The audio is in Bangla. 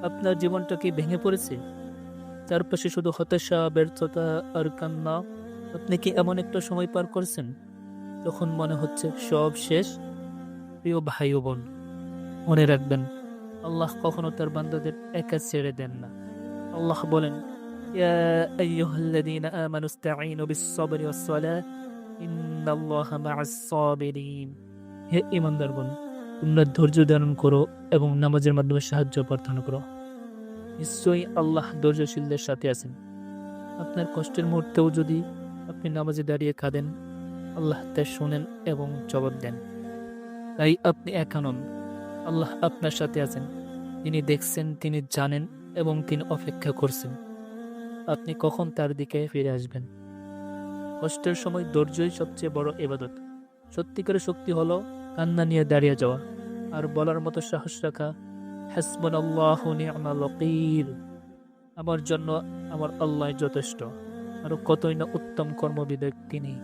আপনার জীবনটা কি ভেঙে পড়েছে? চারপাশে শুধু হতাশা, ব্যর্থতা আর কান্না। আপনি কি এমন একটা সময় পার করছেন, যখন মনে হচ্ছে সব শেষ? প্রিয় ভাই ও বোন, মনে রাখবেন, আল্লাহ কখনো তার বান্দাদের একা ছেড়ে দেন না। আল্লাহ বলেন, ইয়া আইয়ুহাল্লাযীনা আমানু ইসতাঈনু বিস-সাবরি ওয়াস-সালাহ ইন্নাল্লাহা মা'আস-সাবিরিন। হে ঈমানদারগণ, তোমরা ধৈর্য ধারণ করো এবং নামাজের মাধ্যমে সাহায্য প্রার্থনা করো। নিশ্চয়ই আল্লাহ ধৈর্যশীলদের সাথে আছেন। আপনার কষ্টের মুহূর্তেও যদি আপনি নামাজে দাঁড়িয়ে কাঁদেন, আল্লাহ তা শোনেন এবং জবাব দেন। তাই আপনি একা নন। আল্লাহ আপনার সাথে আছেন। তিনি দেখছেন, তিনি জানেন এবং তিনি অপেক্ষা করছেন আপনি কখন তার দিকে ফিরে আসবেন। কষ্টের সময় ধৈর্যই সবচেয়ে বড় ইবাদত। সত্যিকারের শক্তি হলো কান্না নিয়ে দাঁড়িয়ে যাওয়া আর বলার মতো সাহস রাখা, হাসবুনাল্লাহু নি'মাল ওয়াকিল। আমার জন্য আমার আল্লাহ যথেষ্ট। আরো কতই না উত্তম কর্মবিধায়ক তিনি।